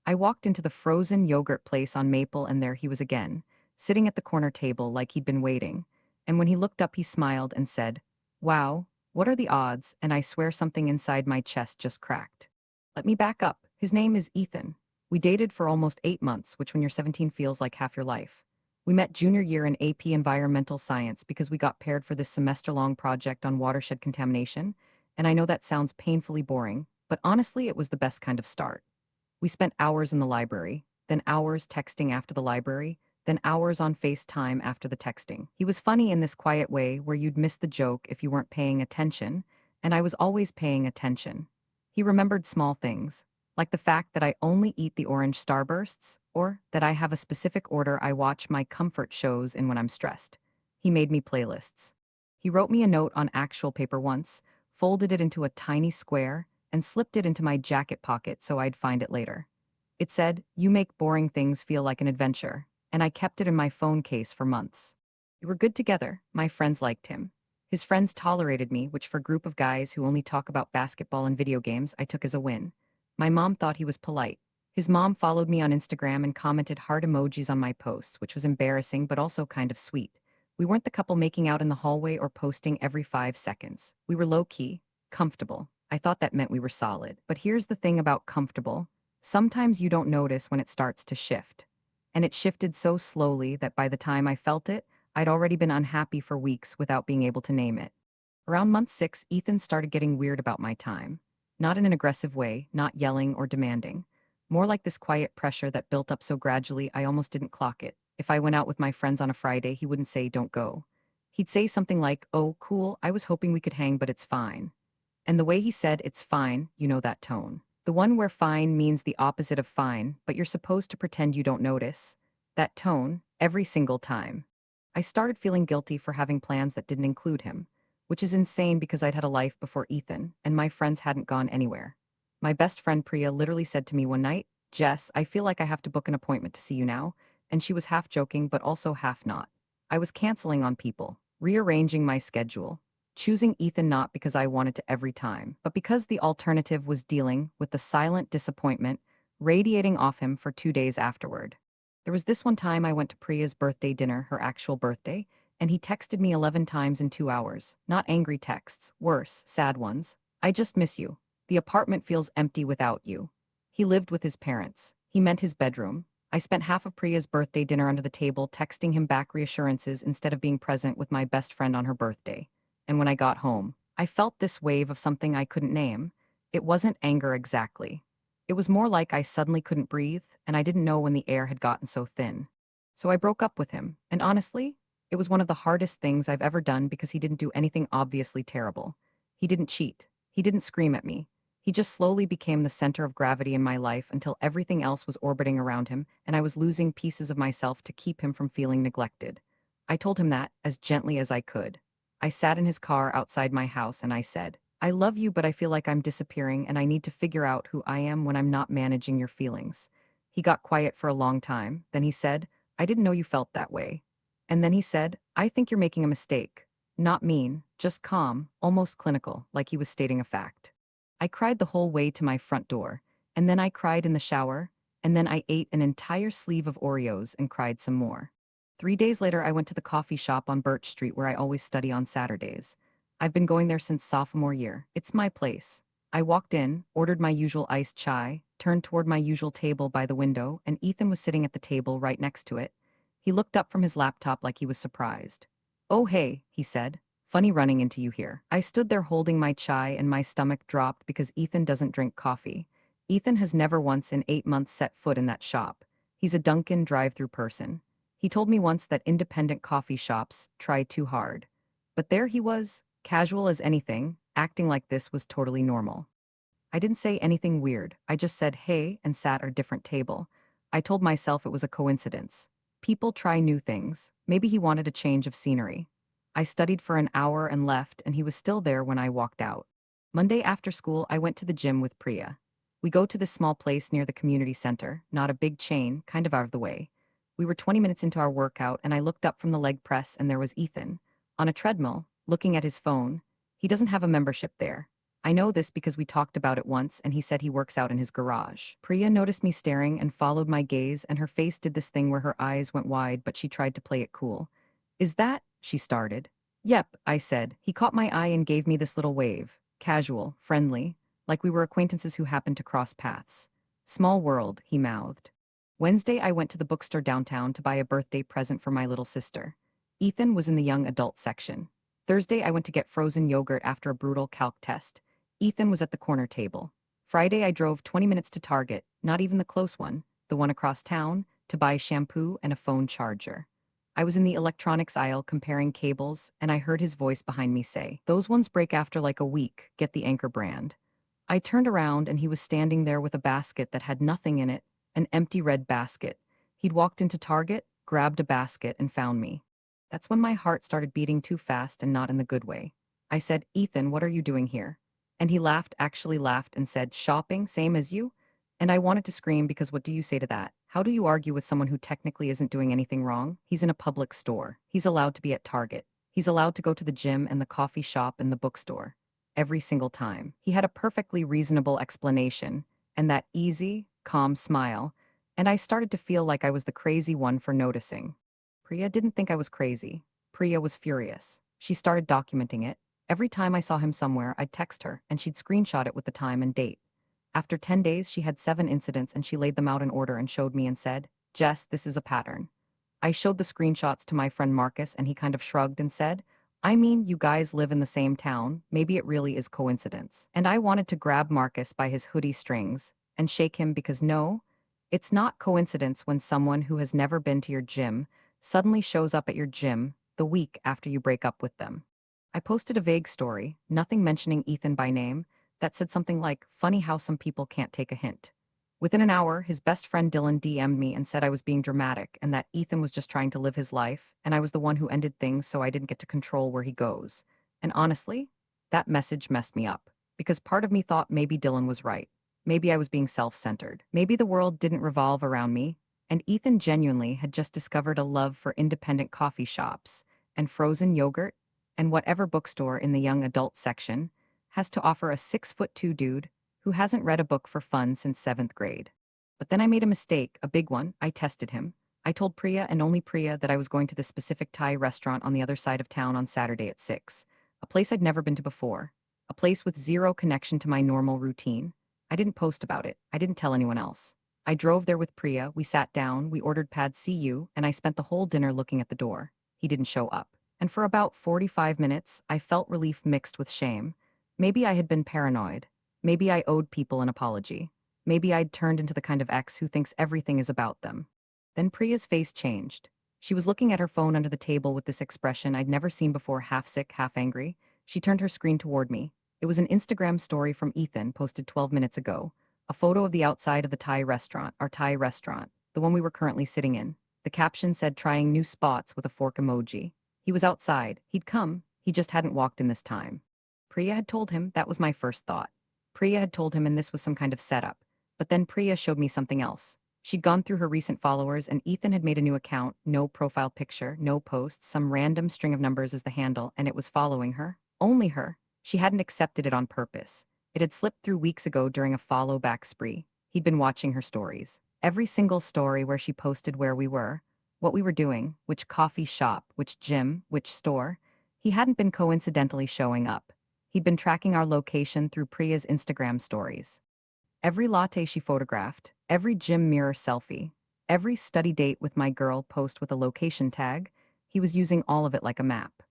I walked into the frozen yogurt place on Maple, and there he was again, sitting at the corner table like he'd been waiting. And when he looked up, he smiled and said, "Wow, what are the odds?" And I swear something inside my chest just cracked. Let me back up. His name is Ethan. We dated for almost 8 months, which when you're 17 feels like half your life. We met junior year in AP Environmental Science because we got paired for this semester-long project on watershed contamination, and I know that sounds painfully boring, but honestly, it was the best kind of start. We spent hours in the library, then hours texting after the library, then hours on FaceTime after the texting. He was funny in this quiet way where you'd miss the joke if you weren't paying attention, and I was always paying attention. He remembered small things, like the fact that I only eat the orange starbursts, or that I have a specific order I watch my comfort shows in when I'm stressed. He made me playlists. He wrote me a note on actual paper once, folded it into a tiny square, and slipped it into my jacket pocket so I'd find it later. It said, "You make boring things feel like an adventure," and I kept it in my phone case for months. We were good together. My friends liked him. His friends tolerated me, which for a group of guys who only talk about basketball and video games, I took as a win. My mom thought he was polite. His mom followed me on Instagram and commented heart emojis on my posts, which was embarrassing but also kind of sweet. We weren't the couple making out in the hallway or posting every 5 seconds. We were low-key, comfortable. I thought that meant we were solid. But here's the thing about comfortable. Sometimes you don't notice when it starts to shift. And it shifted so slowly that by the time I felt it, I'd already been unhappy for weeks without being able to name it. Around month 6, Ethan started getting weird about my time. Not in an aggressive way, not yelling or demanding. More like this quiet pressure that built up so gradually I almost didn't clock it. If I went out with my friends on a Friday, he wouldn't say, "Don't go." He'd say something like, "Oh, cool, I was hoping we could hang, but it's fine." And the way he said, "It's fine," you know that tone. The one where fine means the opposite of fine, but you're supposed to pretend you don't notice. That tone, every single time. I started feeling guilty for having plans that didn't include him, which is insane because I'd had a life before Ethan, and my friends hadn't gone anywhere. My best friend Priya literally said to me one night, "Jess, I feel like I have to book an appointment to see you now," and she was half joking but also half not. I was canceling on people, rearranging my schedule, choosing Ethan not because I wanted to every time, but because the alternative was dealing with the silent disappointment radiating off him for 2 days afterward. There was this one time I went to Priya's birthday dinner, her actual birthday, and he texted me 11 times in 2 hours. Not angry texts, worse, sad ones. "I just miss you. The apartment feels empty without you." He lived with his parents. He meant his bedroom. I spent half of Priya's birthday dinner under the table texting him back reassurances instead of being present with my best friend on her birthday. And when I got home, I felt this wave of something I couldn't name. It wasn't anger exactly. It was more like I suddenly couldn't breathe, and I didn't know when the air had gotten so thin. So I broke up with him, and honestly, it was one of the hardest things I've ever done because he didn't do anything obviously terrible. He didn't cheat. He didn't scream at me. He just slowly became the center of gravity in my life until everything else was orbiting around him, and I was losing pieces of myself to keep him from feeling neglected. I told him that as gently as I could. I sat in his car outside my house and I said, "I love you, but I feel like I'm disappearing and I need to figure out who I am when I'm not managing your feelings." He got quiet for a long time. Then he said, "I didn't know you felt that way." And then he said, "I think you're making a mistake." Not mean, just calm, almost clinical, like he was stating a fact. I cried the whole way to my front door, and then I cried in the shower, and then I ate an entire sleeve of Oreos and cried some more. 3 days later, I went to the coffee shop on Birch Street where I always study on Saturdays. I've been going there since sophomore year. It's my place. I walked in, ordered my usual iced chai, turned toward my usual table by the window, and Ethan was sitting at the table right next to it. He looked up from his laptop like he was surprised. "Oh, hey," he said. "Funny running into you here." I stood there holding my chai and my stomach dropped because Ethan doesn't drink coffee. Ethan has never once in 8 months set foot in that shop. He's a Dunkin' drive-through person. He told me once that independent coffee shops try too hard. But there he was, casual as anything, acting like this was totally normal. I didn't say anything weird. I just said hey and sat at a different table. I told myself it was a coincidence. People try new things. Maybe he wanted a change of scenery. I studied for an hour and left, and he was still there when I walked out. Monday after school, I went to the gym with Priya. We go to this small place near the community center, not a big chain, kind of out of the way. We were 20 minutes into our workout, and I looked up from the leg press, and there was Ethan, on a treadmill, looking at his phone. He doesn't have a membership there. I know this because we talked about it once and he said he works out in his garage. Priya noticed me staring and followed my gaze, and her face did this thing where her eyes went wide, but she tried to play it cool. Is that? She started. Yep, I said. He caught my eye and gave me this little wave. Casual, friendly, like we were acquaintances who happened to cross paths. Small world, he mouthed. Wednesday, I went to the bookstore downtown to buy a birthday present for my little sister. Ethan was in the young adult section. Thursday, I went to get frozen yogurt after a brutal calc test. Ethan was at the corner table. Friday, I drove 20 minutes to Target, not even the close one, the one across town, to buy shampoo and a phone charger. I was in the electronics aisle comparing cables, and I heard his voice behind me say, "Those ones break after like a week, get the Anchor brand." I turned around and he was standing there with a basket that had nothing in it, an empty red basket. He'd walked into Target, grabbed a basket, and found me. That's when my heart started beating too fast and not in the good way. I said, "Ethan, what are you doing here?" And he laughed, actually laughed, and said, "Shopping, same as you?" And I wanted to scream because what do you say to that? How do you argue with someone who technically isn't doing anything wrong? He's in a public store. He's allowed to be at Target. He's allowed to go to the gym and the coffee shop and the bookstore. Every single time. He had a perfectly reasonable explanation, and that easy, calm smile, and I started to feel like I was the crazy one for noticing. Priya didn't think I was crazy. Priya was furious. She started documenting it. Every time I saw him somewhere, I'd text her, and she'd screenshot it with the time and date. After 10 days, she had 7 incidents, and she laid them out in order and showed me and said, "Jess, this is a pattern." I showed the screenshots to my friend Marcus, and he kind of shrugged and said, "I mean, you guys live in the same town. Maybe it really is coincidence." And I wanted to grab Marcus by his hoodie strings and shake him because no, it's not coincidence when someone who has never been to your gym suddenly shows up at your gym the week after you break up with them. I posted a vague story, nothing mentioning Ethan by name, that said something like, "Funny how some people can't take a hint." Within an hour, his best friend Dylan DM'd me and said I was being dramatic and that Ethan was just trying to live his life, and I was the one who ended things so I didn't get to control where he goes. And honestly, that message messed me up, because part of me thought maybe Dylan was right. Maybe I was being self-centered. Maybe the world didn't revolve around me, and Ethan genuinely had just discovered a love for independent coffee shops and frozen yogurt and whatever bookstore in the young adult section has to offer a 6'2" dude who hasn't read a book for fun since 7th grade. But then I made a mistake, a big one. I tested him. I told Priya and only Priya that I was going to this specific Thai restaurant on the other side of town on Saturday at 6, a place I'd never been to before, a place with zero connection to my normal routine. I didn't post about it. I didn't tell anyone else. I drove there with Priya, we sat down, we ordered pad CU, and I spent the whole dinner looking at the door. He didn't show up. And for about 45 minutes, I felt relief mixed with shame. Maybe I had been paranoid. Maybe I owed people an apology. Maybe I'd turned into the kind of ex who thinks everything is about them. Then Priya's face changed. She was looking at her phone under the table with this expression I'd never seen before, half sick, half angry. She turned her screen toward me. It was an Instagram story from Ethan posted 12 minutes ago. A photo of the outside of the Thai restaurant, our Thai restaurant, the one we were currently sitting in. The caption said trying new spots with a fork emoji. He was outside. He'd come. He just hadn't walked in this time. Priya had told him that was my first thought. Priya had told him and this was some kind of setup. But then Priya showed me something else. She'd gone through her recent followers and Ethan had made a new account, no profile picture, no posts, some random string of numbers as the handle, and it was following her. Only her. She hadn't accepted it on purpose. It had slipped through weeks ago during a follow-back spree. He'd been watching her stories. Every single story where she posted where we were, what we were doing, which coffee shop, which gym, which store. He hadn't been coincidentally showing up. He'd been tracking our location through Priya's Instagram stories. Every latte she photographed, every gym mirror selfie, every study date with my girl post with a location tag, he was using all of it like a map.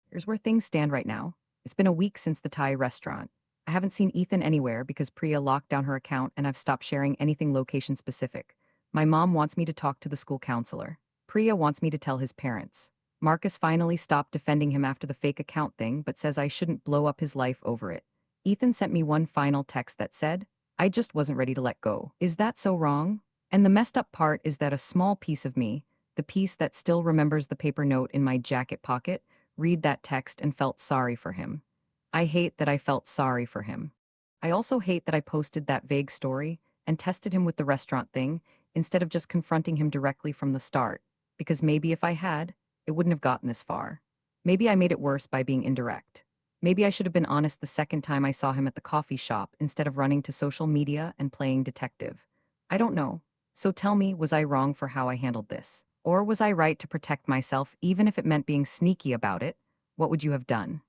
Here's where things stand right now. It's been a week since the Thai restaurant. I haven't seen Ethan anywhere because Priya locked down her account and I've stopped sharing anything location specific. My mom wants me to talk to the school counselor. Priya wants me to tell his parents. Marcus finally stopped defending him after the fake account thing but says I shouldn't blow up his life over it. Ethan sent me one final text that said, "I just wasn't ready to let go." Is that so wrong? And the messed up part is that a small piece of me, the piece that still remembers the paper note in my jacket pocket, read that text and felt sorry for him. I hate that I felt sorry for him. I also hate that I posted that vague story and tested him with the restaurant thing instead of just confronting him directly from the start, because maybe if I had, it wouldn't have gotten this far. Maybe I made it worse by being indirect. Maybe I should have been honest the second time I saw him at the coffee shop instead of running to social media and playing detective. I don't know. So tell me, was I wrong for how I handled this? Or was I right to protect myself even if it meant being sneaky about it? What would you have done?